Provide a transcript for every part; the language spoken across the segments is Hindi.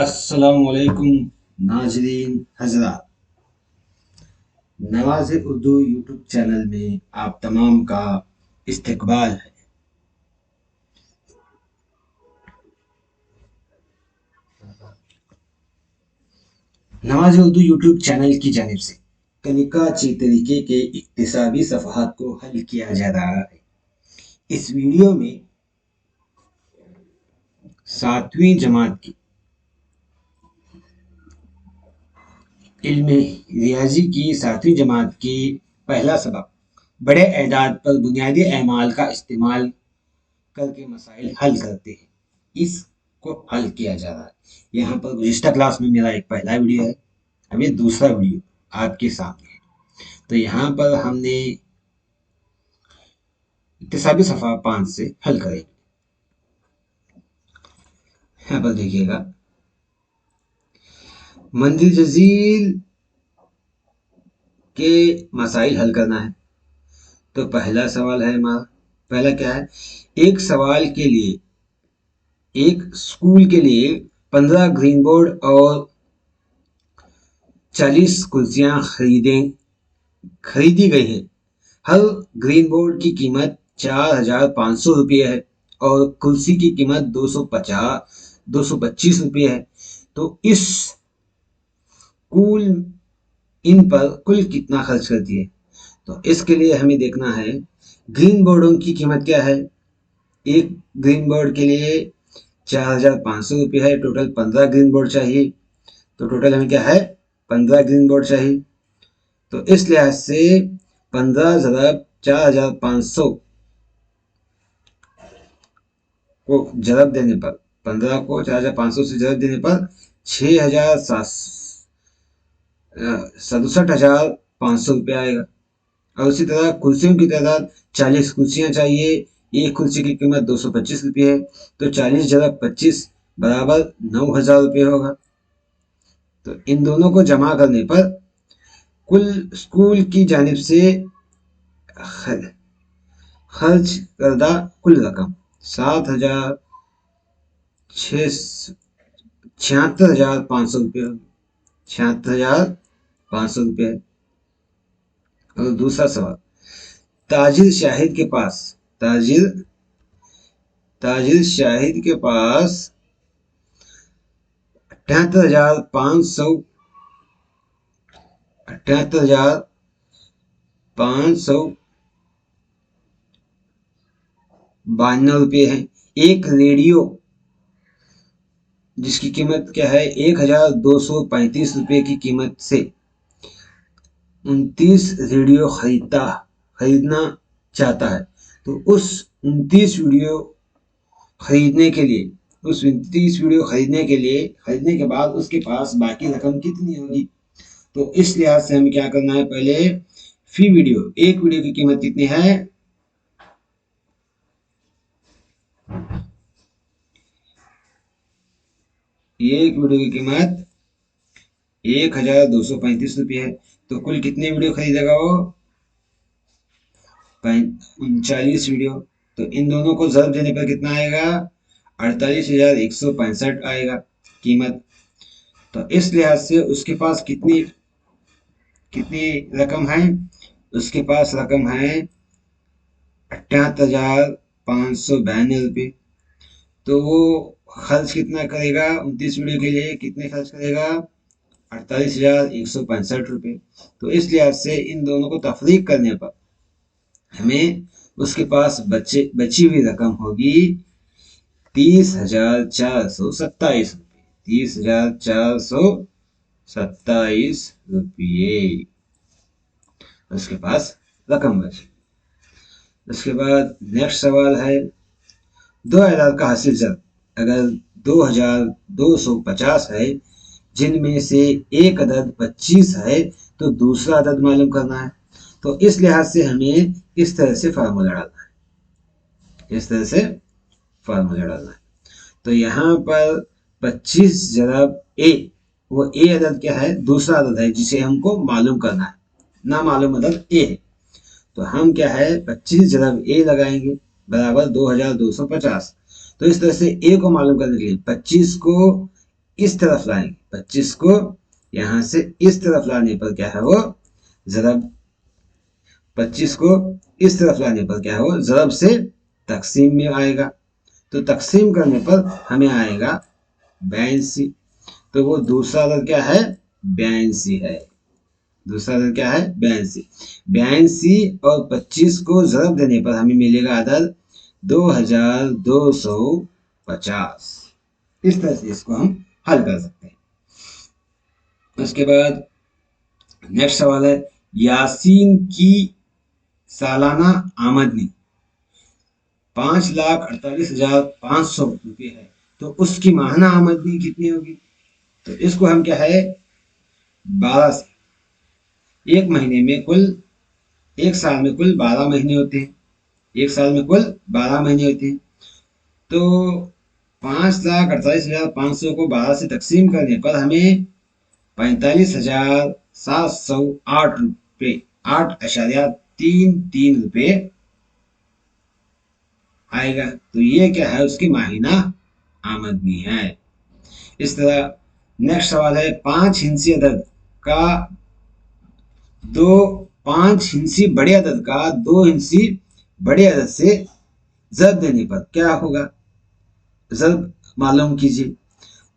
अस्सलामुअलैकुम नाजरीन हजरात। नवाज़ उर्दू यूट्यूब चैनल में आप तमाम का इस्तकबाल है। नवाज़ उर्दू यूट्यूब चैनल की जानिब से तरीक़ाची तरीके के इक्तिसाबी सफ़हात को हल किया जा रहा है। इस वीडियो में 7वीं जमात की इल्म रियाजी की 7वीं जमात की पहला सबक बड़े एदाद पर बुनियादी एमाल का इस्तेमाल करके मसाइल हल करते हैं, इसको हल किया जा रहा है। यहाँ पर गुज़िश्ता क्लास में मेरा एक पहला वीडियो है, अभी दूसरा वीडियो आपके सामने है। तो यहाँ पर हमने इक्तिसाबी सफ़ा 5 से हल करेंगे। यहाँ पर देखिएगा, मंजिल जजील के मसाइल हल करना है। तो पहला सवाल है हमारा, पहला क्या है, एक सवाल के लिए एक स्कूल के लिए 15 ग्रीन बोर्ड और 40 कुर्सियां खरीदी गई हैं। हर ग्रीन बोर्ड की कीमत 4,500 रुपये है और कुर्सी की कीमत 225 रुपये है। तो इस कुल इन पर कुल कितना खर्च करती है। तो इसके लिए हमें देखना है ग्रीन बोर्डों की कीमत क्या है। एक ग्रीन बोर्ड के लिए 4,500 रुपये है। टोटल 15 ग्रीन बोर्ड चाहिए। तो टोटल हमें क्या है, 15 ग्रीन बोर्ड चाहिए। तो इस लिहाज से 15 ज़रब 4,500 को जरब देने पर, 15 को 4,500 से जरब देने पर 67,500 रुपये आएगा। और उसी तरह कुर्सियों की तादाद 40 कुर्सियां चाहिए। एक कुर्सी की कीमत 225 रुपये है। तो 40 जरब 25 बराबर 9,000 रुपये होगा। तो इन दोनों को जमा करने पर कुल स्कूल की जानिब से खर्च करदा कुल रकम 76,500 रुपये होगी। 76,500 रुपये। और दूसरा सवाल, ताजिर शाहिद के पास ताजिर शाहिद के पास 78,592 रुपये है। एक रेडियो जिसकी कीमत क्या है, 1,235 रुपये की कीमत से 29 रेडियो खरीदना चाहता है। तो उस 29 वीडियो खरीदने के लिए खरीदने के बाद उसके पास बाकी रकम कितनी होगी। तो इस लिहाज से हमें क्या करना है, पहले फी वीडियो, एक वीडियो की कीमत कितनी है, एक वीडियो की कीमत 1,235 रुपये है। तो कुल कितने वीडियो खरीदेगा वो, 39 वीडियो। तो इन दोनों को जर्ब देने पर कितना आएगा, 48,165 आएगा कीमत। तो इस लिहाज से उसके पास कितनी रकम है, उसके पास रकम है 78,592 रुपये। तो वो खर्च कितना करेगा, 29 वीडियो के लिए कितने खर्च करेगा, 48,165 रुपये। तो इस लिहाज से इन दोनों को तफरीक करने पर हमें उसके पास बची हुई रकम होगी 30,427 रुपये। 30,427 रुपये उसके पास रकम बची। उसके बाद नेक्स्ट सवाल है, 2,000 का हासिल जब अगर 2,250 है, जिनमें से एक अदद 25 है, तो दूसरा अदद मालूम करना है। तो इस लिहाज से हमें इस तरह से फार्मूला डालना है। तो यहाँ पर 25 जरब ए, वो ए अदद क्या है, दूसरा अदद है जिसे हमको मालूम करना है, ना मालूम अदद ए है। तो हम क्या है, 25 जरब ए लगाएंगे बराबर 2,250। तो इस तरह से ए को मालूम करने के लिए 25 को इस तरफ लाएंगे, 25 को यहां से इस तरफ लाने पर क्या है वो जरब, 25 को इस तरफ लाने पर क्या है वो जरब से तकसीम में आएगा। तो तकसीम करने पर हमें आएगा 82। तो वो दूसरा अदद क्या है, 82 है। दूसरा अदद क्या है, 82। 82 और 25 को जरब देने पर हमें मिलेगा अदद 2250। इस तरह से इसको हम हल कर सकते हैं। उसके बाद नेक्स्ट सवाल है, यासीन की सालाना आमदनी 5,48,500 रुपये है, तो उसकी माहाना आमदनी कितनी होगी। तो इसको हम क्या है 12 से, एक महीने में कुल, एक साल में कुल 12 महीने होते हैं, एक साल में कुल 12 महीने होते हैं। तो 5,48,500 को 12 से तकसीम करने पर हमें 45,708 रुपये 8.33 रुपये आएगा। तो ये क्या है, उसकी माहिना आमदनी है। इस तरह नेक्स्ट सवाल है, 5 हिंसी अदद का दो 5 हिंसी बड़े अदद का 2 हिंसी बड़े अदद से जब देने पर क्या होगा, जब मालूम कीजिए।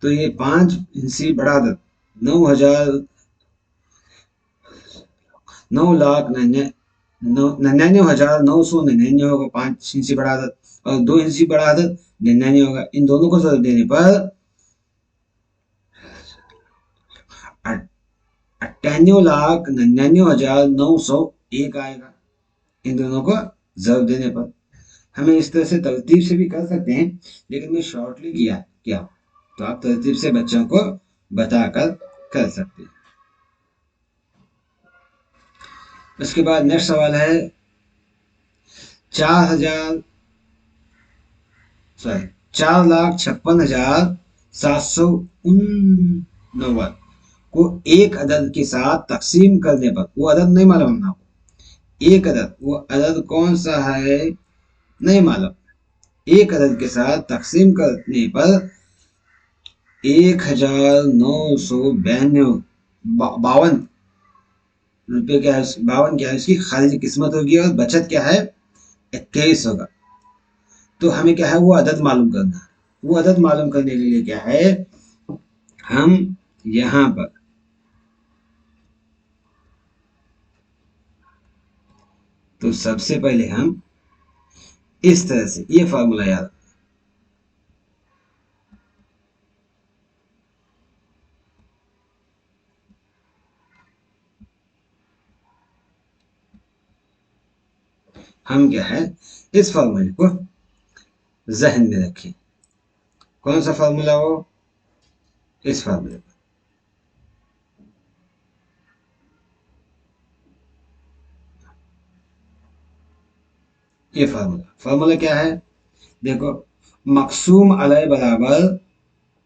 तो ये 5 हिंसी बड़ा अदद 9,99,999 होगा 5 हिंसी बड़ा अदद, और 2 हिंसी बड़ा अदद 99 होगा। इन दोनों को जब देने पर 98,99,901 आएगा, इन दोनों को जब देने पर। हमें इस तरह से तरतीब से भी कर सकते हैं, लेकिन मैं शॉर्टली किया क्या, तो आप तरतीब से बच्चों को बताकर कर सकते हैं। उसके बाद नेक्स्ट सवाल है, 4,56,789 को एक अदद के साथ तकसीम करने पर, वो अदद नहीं मालूम हमने आपको, एक अदद, वो अदद कौन सा है नहीं मालूम, एक अदद के साथ तकसीम करने पर 1,992 क्या है, 52 क्या है उसकी खारिज किस्मत होगी, और बचत क्या है 21 होगा। तो हमें क्या है वो अदद मालूम करना है। वो अदद मालूम करने के लिए क्या है, हम यहां पर तो सबसे पहले हम इस तरह से ये फार्मूला याद, हम क्या है इस फार्मूले को जहन में रखें। कौन सा फार्मूला हो, इस फार्मूले को। ये फार्मूला क्या है, देखो, मकसूम अलय बराबर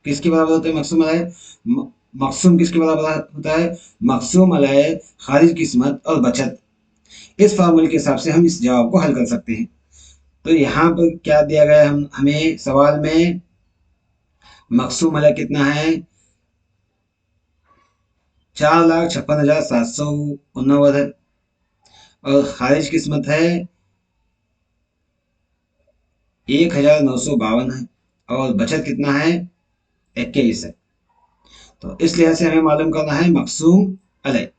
किसके बराबर होता है, मकसूम अलय, मकसूम किसके बराबर होता है, मकसूम अलय खारिज किस्मत और बचत। इस फार्मूले के हिसाब से हम इस जवाब को हल कर सकते हैं। तो यहाँ पर क्या दिया गया है, हम हमें सवाल में मकसूम अलय कितना है 4,56,789 है, और खारिज किस्मत है 1,952 है, और बचत कितना है 21 है। तो इस लिहाज से हमें मालूम करना है मकसूम अलय।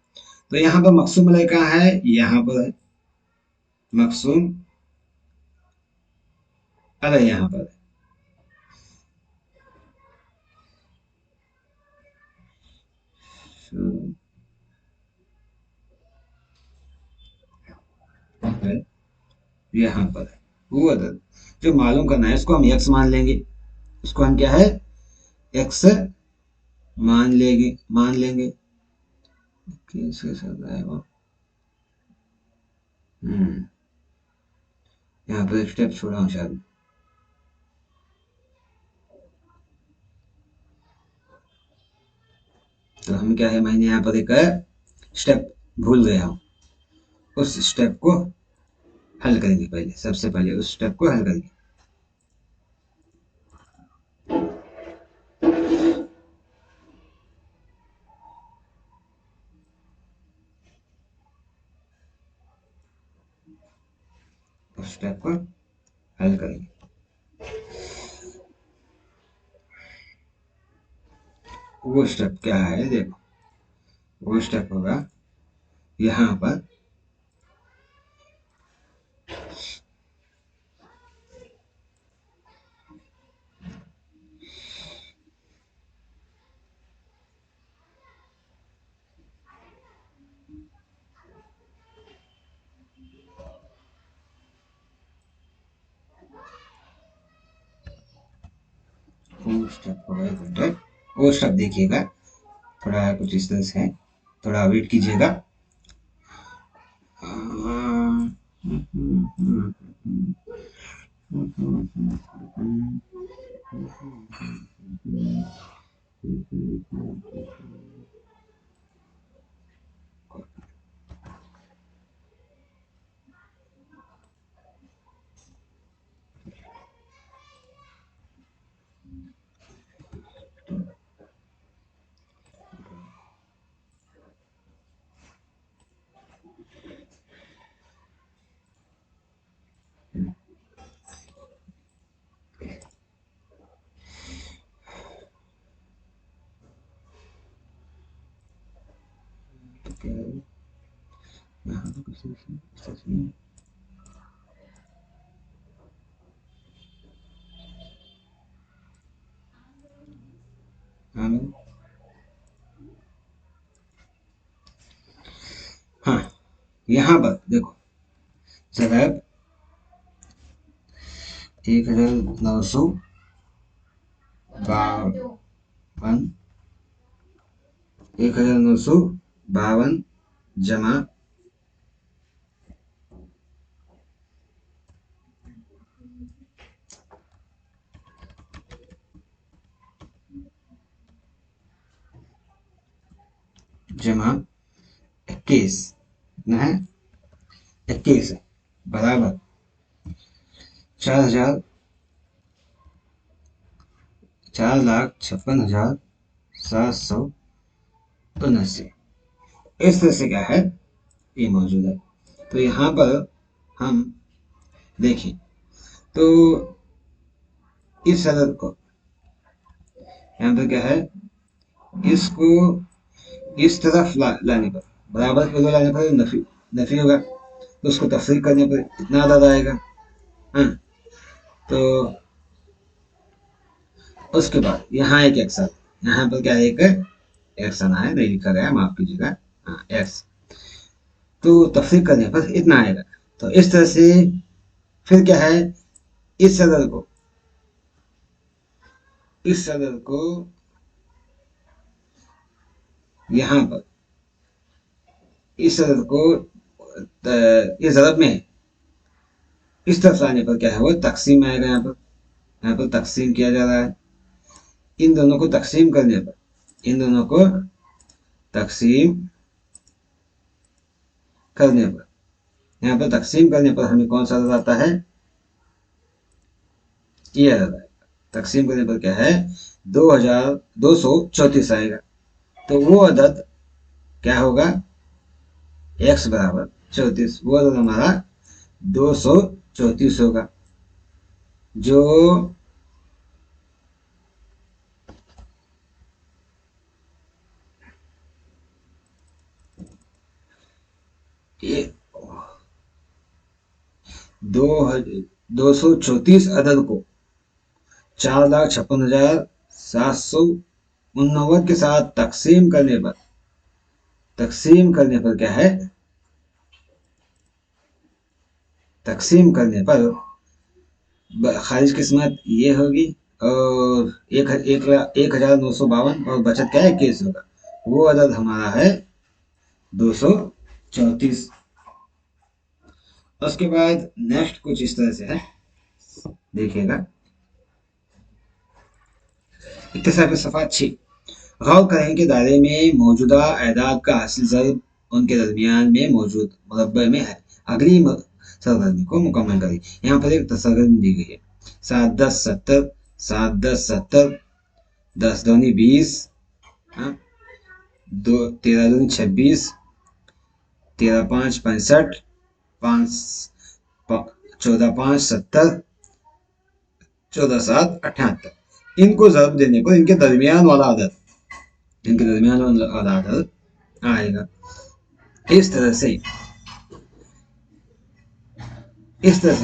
तो यहाँ पर मकसूम अलय कहाँ है, यहाँ पर है, मकसूम अलय यहाँ पर है, यहाँ पर है वो अदद जो मालूम करना है, इसको हम एक्स मान लेंगे, इसको हम क्या है एक्स मान लेंगे कैसे सब है वो। यहाँ पर एक स्टेप छोड़ा हूँ शायद, तो हम क्या है मैंने यहाँ पर एक स्टेप भूल गया हूँ, उस स्टेप को हल करेंगे। पहले सबसे पहले उस स्टेप को हल करेंगे। उस स्टेप को हल करेंगे। वो स्टेप क्या है देखो, वो स्टेप होगा यहाँ पर वो स्टेप होगा एक मिनट, वो स्टेप देखिएगा, थोड़ा कुछ इस तरह से है, थोड़ा वेट कीजिएगा। हाँ, यहाँ पर देखो ज़रब 1952 1952 जमा जमा 21, कितना है 21 है, बराबर 4,56,779। इस तरह से क्या है ये मौजूद है। तो यहाँ पर हम देखें तो इस अदद को यहाँ पर क्या है, इसको इस तरफ लाने पर, बराबर के दो लाने पर नफी नफी होगा, तो उसको तफरीक करने पर इतना अदद आएगा। हाँ, तो उसके बाद यहाँ एक एक्स, यहाँ पर क्या है एक एक्स आना है, नहीं लिखा गया, माफ कीजिएगा, हाँ एक्स, तो तफरीक करने पर इतना आएगा। तो इस तरह से फिर क्या है, इस अदद को यहाँ पर इस अदद को ये ज़रब में है, इस तरफ लाने पर क्या है वो तकसीम आएगा। यहाँ पर तकसीम किया जा रहा है, इन दोनों को तकसीम करने पर, इन दोनों को तकसीम करने पर, यहाँ पर तकसीम करने पर हमें कौन सा अदद आता है, ये अदद आएगा। तकसीम करने पर क्या है 2234 आएगा। तो वो अदद क्या होगा, x बराबर 34, वो अदद हमारा 234 होगा, जो ये 234 अदद को 4,56,789 के साथ तकसीम करने पर क्या है, तकसीम करने पर खारिज किस्मत ये होगी, और 1,952 और बचत क्या है 21 होगा, वो अदद हमारा है 234। उसके बाद नेक्स्ट कुछ इस तरह से है, देखिएगा इक्तिसाब सफ़ा 6, गौर करें कि दायरे में मौजूदा एदाद का हासिल ज़रब उनके दरमियान में मौजूद मुरब्बे में है। अगली सरगर्मी को मुकम्मल करें। यहाँ पर एक सरगर्मी दी गई है, 7-10-70, 7-10-70, 10-दूनी 20, 13-दूनी 26, 13-5-65, 14×5 = 70, 14×7 = 78। इनको ज़रब देने पर इनके दरमियान वाला अदद आएगा। इस तरह से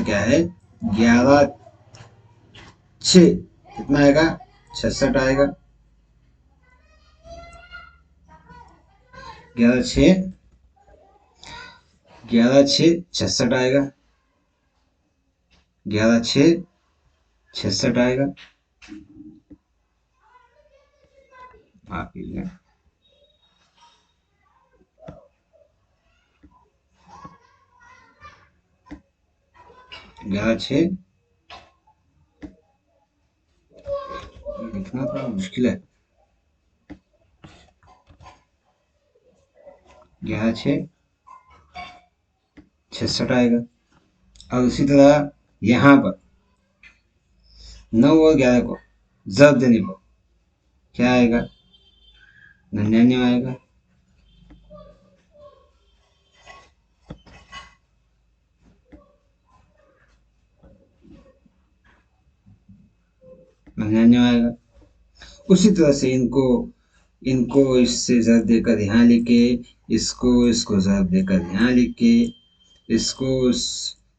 क्या है, 11×6 कितना आएगा, 66 आएगा। 11×6 66 आएगा। 11×6 66 आएगा। माफ कीजिए, 11×6 लिखना थोड़ा मुश्किल है। 11×6 66 आएगा। और उसी तरह यहाँ पर 9 और 11 को ज़रब देने पर क्या आएगा, 99 आएगा। आएगा। उसी तरह से इनको इससे ज़रब देकर यहाँ लिखे, इसको ज़रब देकर यहाँ लिखे,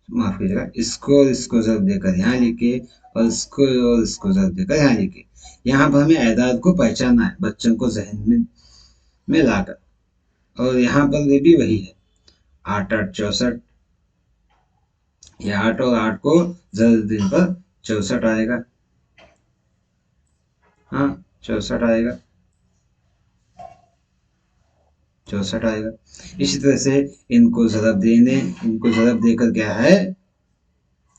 माफ कीजिएगा, इसको ज़रब देकर यहाँ लिखे, और इसको ज़रब देकर यहाँ लिखे। यहाँ पर हमें एदाद को पहचानना है, बच्चों को जहन में लाकर। और यहाँ पर भी वही है, 8×8 = 64। यह 8 और 8 को ज़रब देने पर 64 आएगा। हाँ, 64 आएगा। 64 आएगा। इसी तरह से इनको ज़रब देकर क्या है,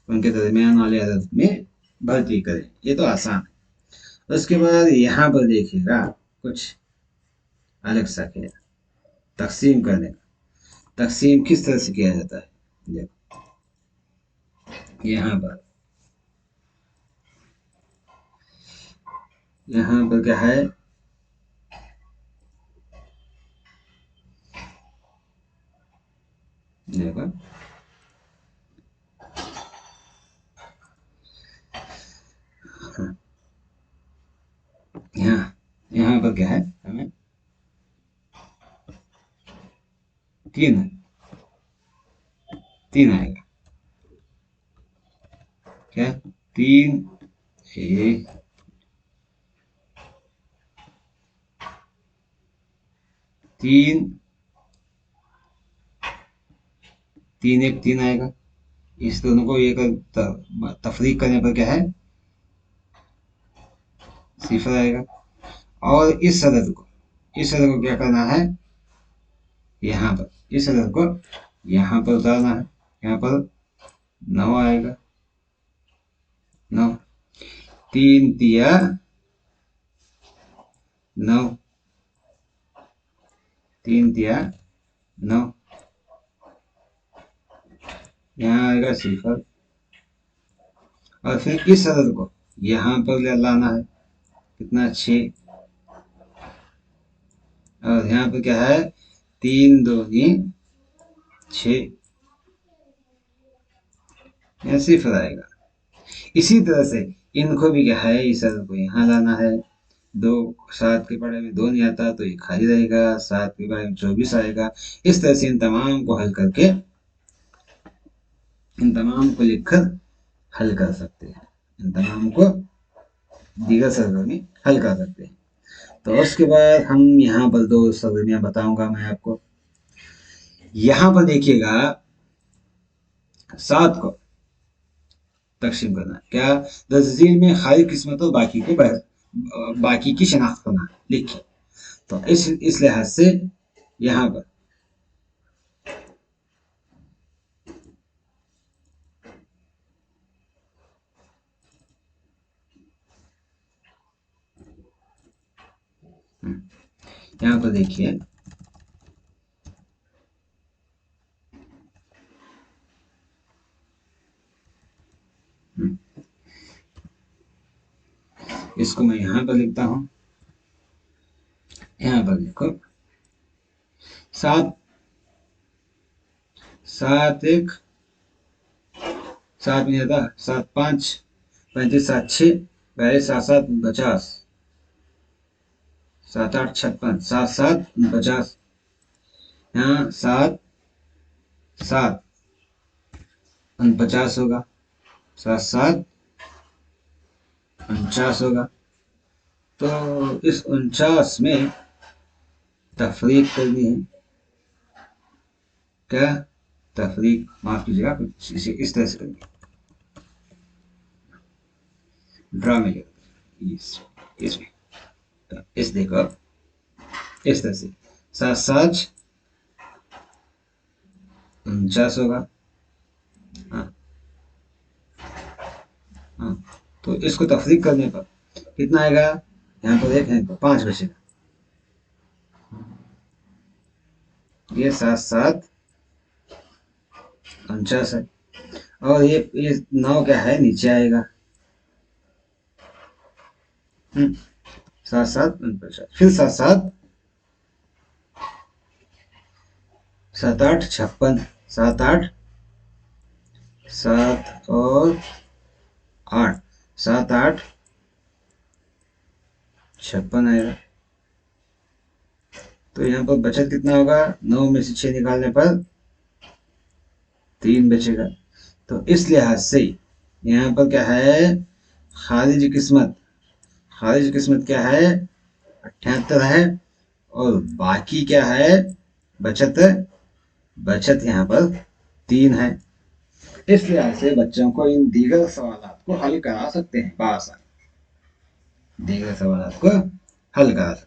उनके दरमियान वाले अदद में भर्ती करें। ये तो आसान है। उसके बाद यहाँ पर देखिएगा कुछ अलग सा किया, तकसीम करने का। तकसीम किस तरह से किया जाता है, देखो यहाँ पर क्या है, देखो यहाँ पर क्या है, हमें 3 आएगा। क्या 3 1 3 आएगा। इस दोनों को एक तफरीक करने पर क्या है, 0 आएगा। और इस अदद को क्या करना है, यहाँ पर इस अदद को यहाँ पर उतारना है। यहाँ पर 9 आएगा। 9 3 तिया 9, 3 तिया 9। यहाँ आएगा 0। और फिर इस अदद को यहाँ पर लाना है, कितना, 6। और यहाँ पर क्या है, 3 दूनी 6, यहाँ 0 आएगा। इसी तरह से इनको भी क्या है, इस अदद को यहाँ लाना है। 2 7 के पढ़े में 2 नहीं आता तो ये खाली रहेगा। 7 के पढ़े में 24 आएगा। इस तरह से इन तमाम को हल करके, इन तमाम को लिखकर हल कर सकते हैं। इन तमाम को दीगर सरगर्मी हल कर सकते हैं। तो उसके बाद हम यहाँ पर 2 सरगर्मियाँ बताऊंगा मैं आपको। यहाँ पर देखिएगा 7 को तकसीम करना, क्या, दर्ज में खाली किस्मत और बाकी की शनाख्त करना, लिखिए। तो इस लिहाज से यहाँ पर यहाँ पर देखिए, इसको मैं यहाँ पर लिखता हूँ। यहाँ पर देखो 7 1 7 में था, 7 5 35, 7 6 42, 7 7 49, 7 8 56, 7 7 49, यहाँ 7 7 49 होगा, 7 7 49 होगा। तो इस 49 में तफरीक करनी है। क्या तफरीक, माफ कीजिएगा, कुछ इसे इस तरह से करिए, ड्रा में इसमें तो इस देखो इस तरह से 7 7 49 होगा। हाँ हाँ, तो इसको तफरीक करने पर कितना आएगा, यहाँ पर देखें 5 बचेगा। ये 7 7 49 है, और ये 9 क्या है, नीचे आएगा। 7 7 49, फिर 7 7 7 8 56, 7 8 7 और 8, 7 8 56 आएगा। तो यहाँ पर बचत कितना होगा, 9 में से 6 निकालने पर 3 बचेगा। तो इस लिहाज से यहाँ पर क्या है, खारिज किस्मत, खारिज किस्मत क्या है, 78 है, और बाकी क्या है, बचत, बचत यहाँ पर 3 है। इस लिहाज से बच्चों को इन दीगर सवालों को हल करा सकते हैं, बासानी दीगर सवालों को हल करा सकते हैं।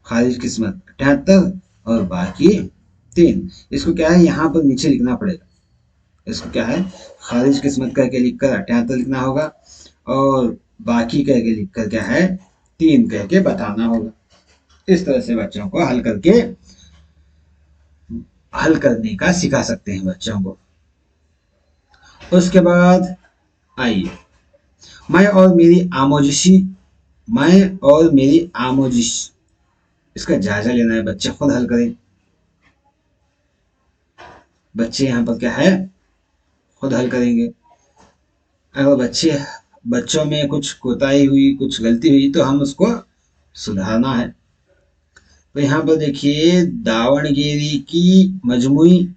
खारिज किस्मत 78 और बाकी 3, इसको क्या है यहाँ पर नीचे लिखना पड़ेगा। इसको क्या है, खारिज किस्मत करके लिखकर 78 लिखना होगा, और बाकी करके लिखकर क्या है 3 करके बताना होगा। इस तरह से बच्चों को हल करने का सिखा सकते हैं बच्चों को। उसके बाद आइए, मैं और मेरी आमोजिशी, मैं और मेरी आमोजिश, इसका जायजा लेना है, बच्चे खुद हल करें। बच्चे यहाँ पर क्या है, खुद हल करेंगे। अगर बच्चों में कुछ कोताही हुई, कुछ गलती हुई, तो हम उसको सुधारना है। तो यहाँ पर देखिए, दावणगेरी की मजमुई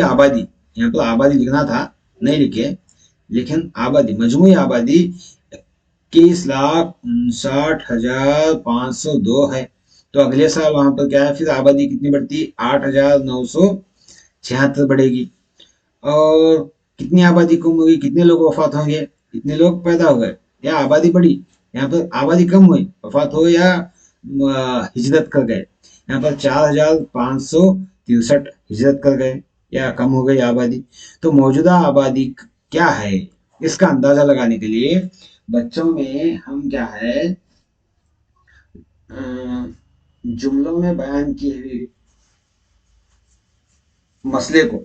आबादी, यहाँ पर आबादी लिखना था, नहीं लिखे, लेकिन आबादी, मजमुई आबादी 21,59,502 है। तो अगले साल वहां पर क्या है, फिर आबादी कितनी बढ़ती, 8,976 बढ़ेगी। और कितनी आबादी कम होगी, कितने लोग वफात होंगे, कितने लोग पैदा हो गए, या आबादी बढ़ी, यहाँ पर आबादी कम हुई, वफात हो या हिजरत कर गए। यहाँ पर 4,563 हिजरत कर गए या कम हो गई आबादी। तो मौजूदा आबादी क्या है, इसका अंदाजा लगाने के लिए बच्चों में हम क्या है, जुमलों में बयान किए हुए मसले को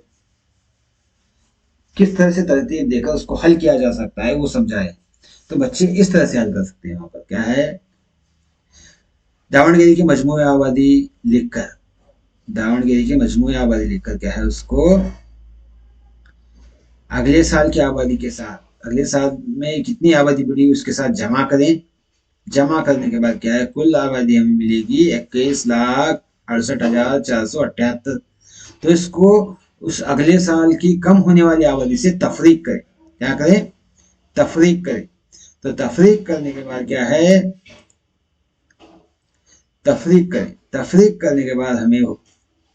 किस तरह से तरतीब देकर उसको हल किया जा सकता है वो समझाए। तो बच्चे इस तरह से हल कर सकते हैं। वहां पर क्या है, दावणगेरी की मजमूई आबादी लिखकर, दावणगेरी की मजमूई आबादी लिखकर क्या है, उसको अगले साल की आबादी के साथ, अगले साल में कितनी आबादी बढ़ी उसके साथ जमा करें। जमा करने के बाद क्या है, कुल आबादी हमें मिलेगी 21,68,478। तो इसको उस अगले साल की कम होने वाली आबादी से तफरीक करें। क्या करें, तफरीक करें। तो तफरीक करने के बाद क्या है, तफरीक करें, तफरीक करने के बाद हमें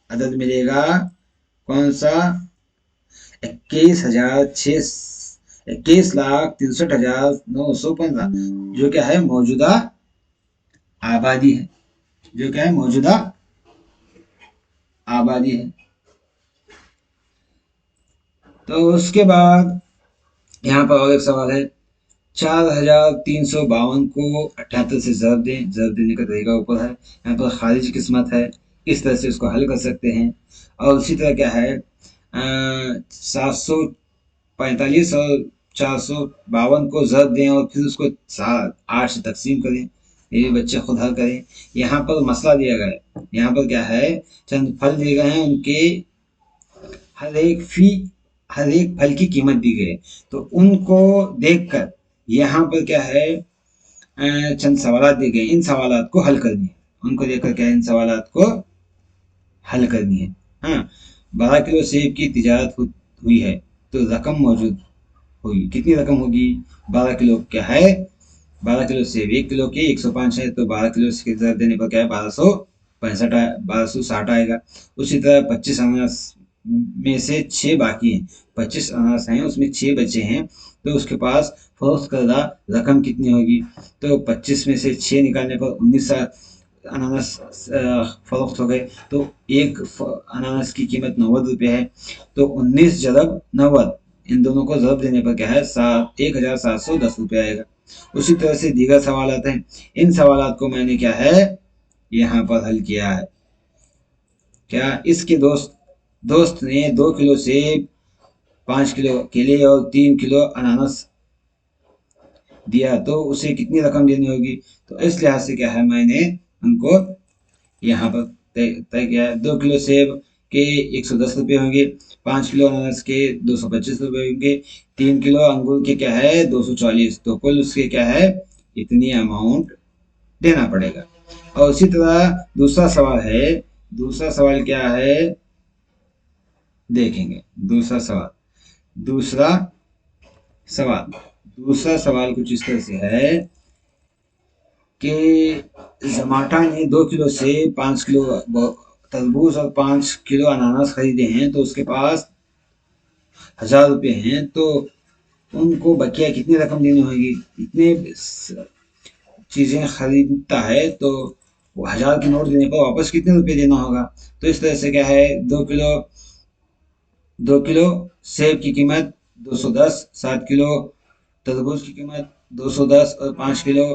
अदद मिलेगा कौन सा, 21,63,915, जो क्या है मौजूदा आबादी है, जो क्या है मौजूदा आबादी है। तो उसके बाद यहाँ पर और एक सवाल है, 4,352 को 78 से ज़रब दें, ज़रब देने का तरीका ऊपर है। यहाँ पर खारिज किस्मत है, इस तरह से उसको हल कर सकते हैं। और उसी तरह क्या है, 745 और 452 को ज़रब दें और फिर उसको 8 से तकसीम करें। ये भी बच्चे खुद हल करें। यहाँ पर मसला दिया गया है, यहाँ पर क्या है, चंद फल दिए गए हैं, उनके हर एक फल की कीमत दी गई है। तो उनको देखकर यहाँ पर क्या है, चंद सवालात दिए गए, इन सवालात को हल करनी है। उनको देखकर क्या है, इन सवालात को हल करनी है। हाँ, 12 किलो सेब की तिजारत हुई है, तो रकम मौजूद होगी, कितनी रकम होगी? 12 किलो क्या है, 12 किलो सेब, 1 किलो के 105 है, तो 12 किलो की तिजारत देने पर क्या है, 1265 1260 आएगा। उसी तरह 25 अनानास में से 6 बाकी हैं, 25 अनानास हैं, उसमें 6 बचे हैं, तो उसके पास फरोख्त करदा रकम कितनी होगी? तो 25 में से 6 निकालने पर 19 अनानास फरोख्त हो गए। तो एक अनानास की कीमत 90 रुपये है, तो 19 जरब 90, इन दोनों को जरब देने पर क्या है, 1710 रुपये आएगा। उसी तरह से दीगर सवाल आते हैं। इन सवालात को मैंने क्या है, यहाँ पर हल किया है। क्या इसके दोस्त दोस्त ने 2 किलो सेब, 5 किलो केले और 3 किलो अनानास दिया, तो उसे कितनी रकम देनी होगी? तो इस लिहाज से क्या है, मैंने उनको यहाँ पर तय किया है। 2 किलो सेब के 110 रुपये होंगे, 5 किलो अनानास के 225 रुपये होंगे, 3 किलो अंगूर के क्या है, 240, तो कुल उसके क्या है, इतनी अमाउंट देना पड़ेगा। और उसी तरह दूसरा सवाल है, दूसरा सवाल क्या है, देखेंगे। दूसरा सवाल दूसरा सवाल दूसरा सवाल कुछ इस तरह से है कि जमाटा ने 2 किलो से 5 किलो तरबूज और 5 किलो अनानास खरीदे हैं, तो उसके पास 1000 रुपये हैं, तो उनको बकिया कितनी रकम देनी होगी? इतने चीजें खरीदता है, तो वो 1000 के नोट देने पर वापस कितने रुपए देना होगा? तो इस तरह से क्या है, 2 किलो सेब की कीमत 210, 7 किलो तरबूज की कीमत 210 और 5 किलो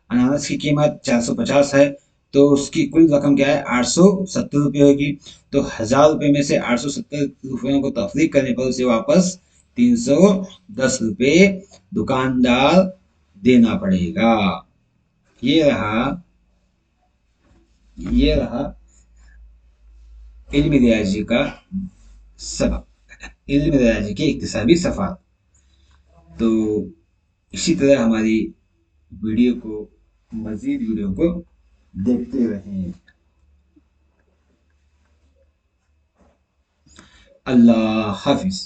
अनानास की कीमत 450 है, तो उसकी कुल रकम क्या है, 870 रुपये होगी। तो 1000 रुपये में से 870 रुपयों को तफरीक करने पर उसे वापस 310 रुपये दुकानदार देना पड़ेगा। ये रहा ये रहा इल्म रियाजी का सबक, इल्म रियाजी के इक्तिसाबी सफ़ात। तो इसी तरह हमारी मज़ीद वीडियो को देखते रहें। अल्लाह हाफिज़।